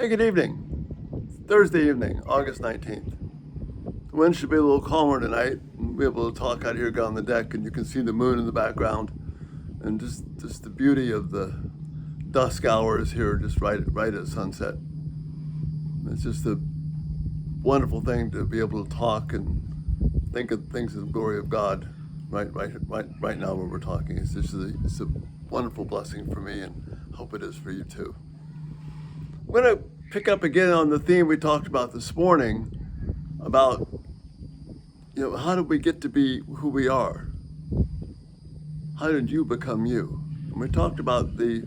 Hey, good evening. It's Thursday evening, August 19th. The wind should be a little calmer tonight. We'll be able to talk out here on the deck, and you can see the moon in the background. And just the beauty of the dusk hours here, just right at sunset. It's just a wonderful thing to be able to talk and think of things of the glory of God right now when we're talking. It's a wonderful blessing for me, and hope it is for you too. I'm going to pick up again on the theme we talked about this morning about, how did we get to be who we are? How did you become you? And we talked about the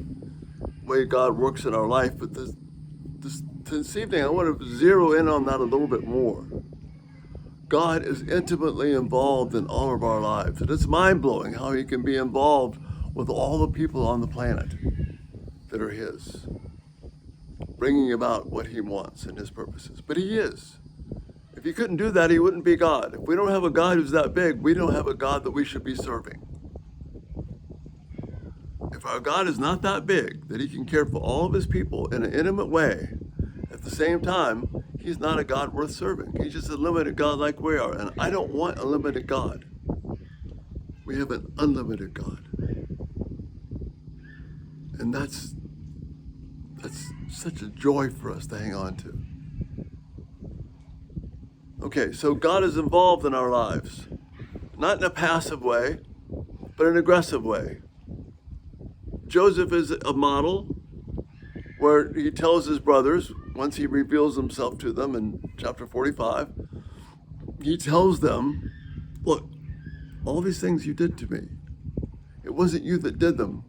way God works in our life, but this evening I want to zero in on that a little bit more. God is intimately involved in all of our lives, and it's mind-blowing how he can be involved with all the people on the planet that are his, bringing about what he wants and his purposes. But he is. If he couldn't do that, he wouldn't be God. If we don't have a God who's that big, we don't have a God that we should be serving. If our God is not that big, that he can care for all of his people in an intimate way, at the same time, he's not a God worth serving. He's just a limited God like we are. And I don't want a limited God. We have an unlimited God. And that's such a joy for us to hang on to. Okay, so God is involved in our lives, not in a passive way, but in an aggressive way. Joseph is a model where he tells his brothers, once he reveals himself to them in chapter 45, he tells them, look, all these things you did to me, it wasn't you that did them.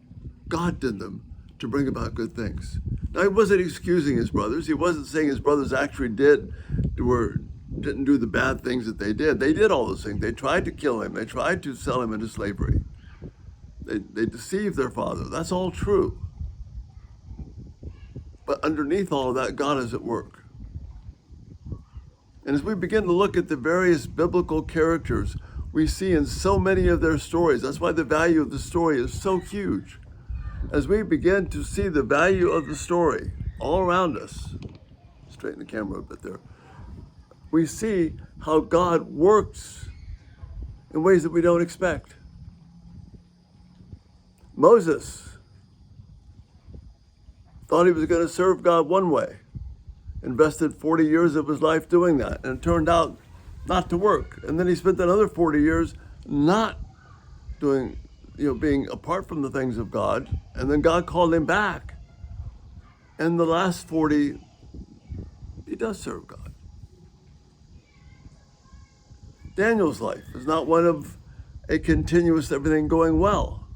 God did them to bring about good things. Now, he wasn't excusing his brothers. He wasn't saying his brothers actually didn't do the bad things that they did. They did all those things. They tried to kill him. They tried to sell him into slavery. They deceived their father. That's all true. But underneath all of that, God is at work. And as we begin to look at the various biblical characters we see in so many of their stories, that's why the value of the story is so huge. As we begin to see the value of the story all around us, straighten the camera a bit there, we see how God works in ways that we don't expect. Moses thought he was going to serve God one way, invested 40 years of his life doing that, and it turned out not to work. And then he spent another 40 years not doing, being apart from the things of God, and then God called him back. And the last 40, he does serve God. Daniel's life is not one of a continuous everything going well.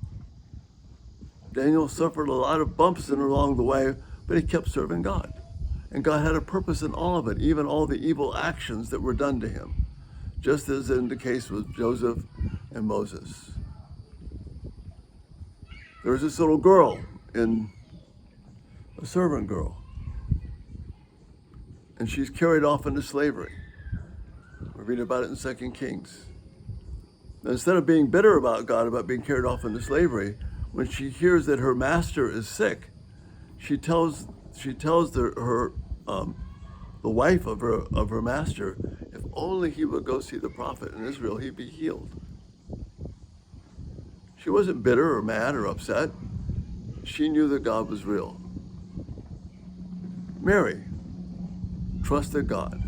Daniel suffered a lot of bumps along the way, but he kept serving God. And God had a purpose in all of it, even all the evil actions that were done to him, just as in the case with Joseph and Moses. There was this little girl, a servant girl, and she's carried off into slavery. We read about it in 2 Kings. And instead of being bitter about God, about being carried off into slavery, when she hears that her master is sick, she tells the wife of her master, if only he would go see the prophet in Israel, he'd be healed. She wasn't bitter or mad or upset. She knew that God was real. Mary trusted God,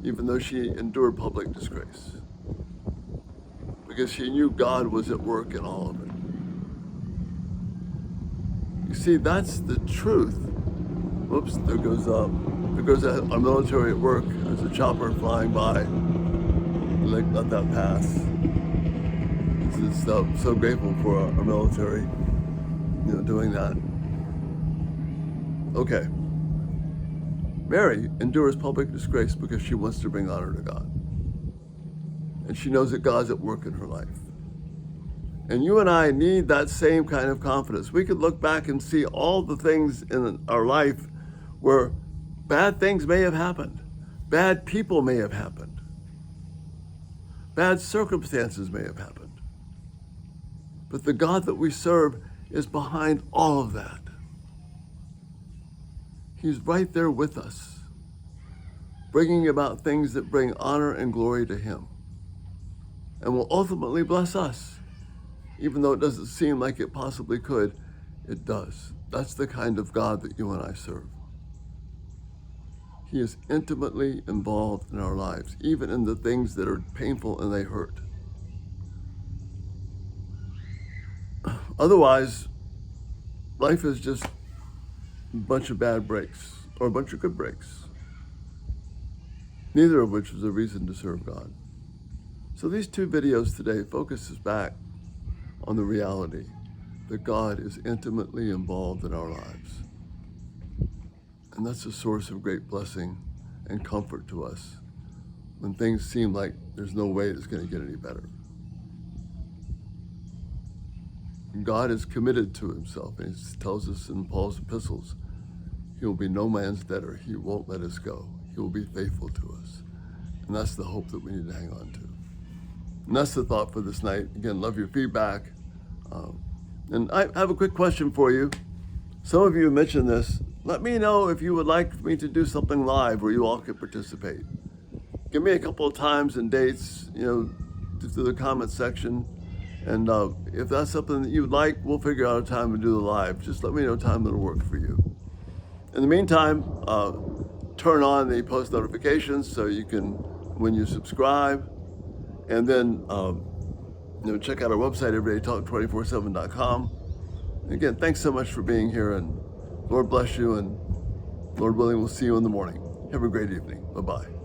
even though she endured public disgrace, because she knew God was at work in all of it. You see, that's the truth. Whoops, there goes our military at work. There's a chopper flying by. Let that pass. It's so grateful for our military, doing that. Okay. Mary endures public disgrace because she wants to bring honor to God. And she knows that God's at work in her life. And you and I need that same kind of confidence. We could look back and see all the things in our life where bad things may have happened. Bad people may have happened. Bad circumstances may have happened. But the God that we serve is behind all of that. He's right there with us, bringing about things that bring honor and glory to him and will ultimately bless us. Even though it doesn't seem like it possibly could, it does. That's the kind of God that you and I serve. He is intimately involved in our lives, even in the things that are painful and they hurt. Otherwise, life is just a bunch of bad breaks or a bunch of good breaks, neither of which is a reason to serve God. So these two videos today focuses back on the reality that God is intimately involved in our lives. And that's a source of great blessing and comfort to us when things seem like there's no way it's going to get any better. God is committed to himself, and he tells us in Paul's epistles, he will be no man's debtor. He won't let us go. He will be faithful to us. And that's the hope that we need to hang on to. And that's the thought for this night. Again, love your feedback. And I have a quick question for you. Some of you mentioned this. Let me know if you would like me to do something live where you all could participate. Give me a couple of times and dates, through the comment section. And if that's something that you'd like, we'll figure out a time to do the live. Just let me know a time that'll work for you. In the meantime, turn on the post notifications so you can, when you subscribe, and then check out our website, everydaytalk247.com. And again, thanks so much for being here, and Lord bless you, and Lord willing, we'll see you in the morning. Have a great evening. Bye-bye.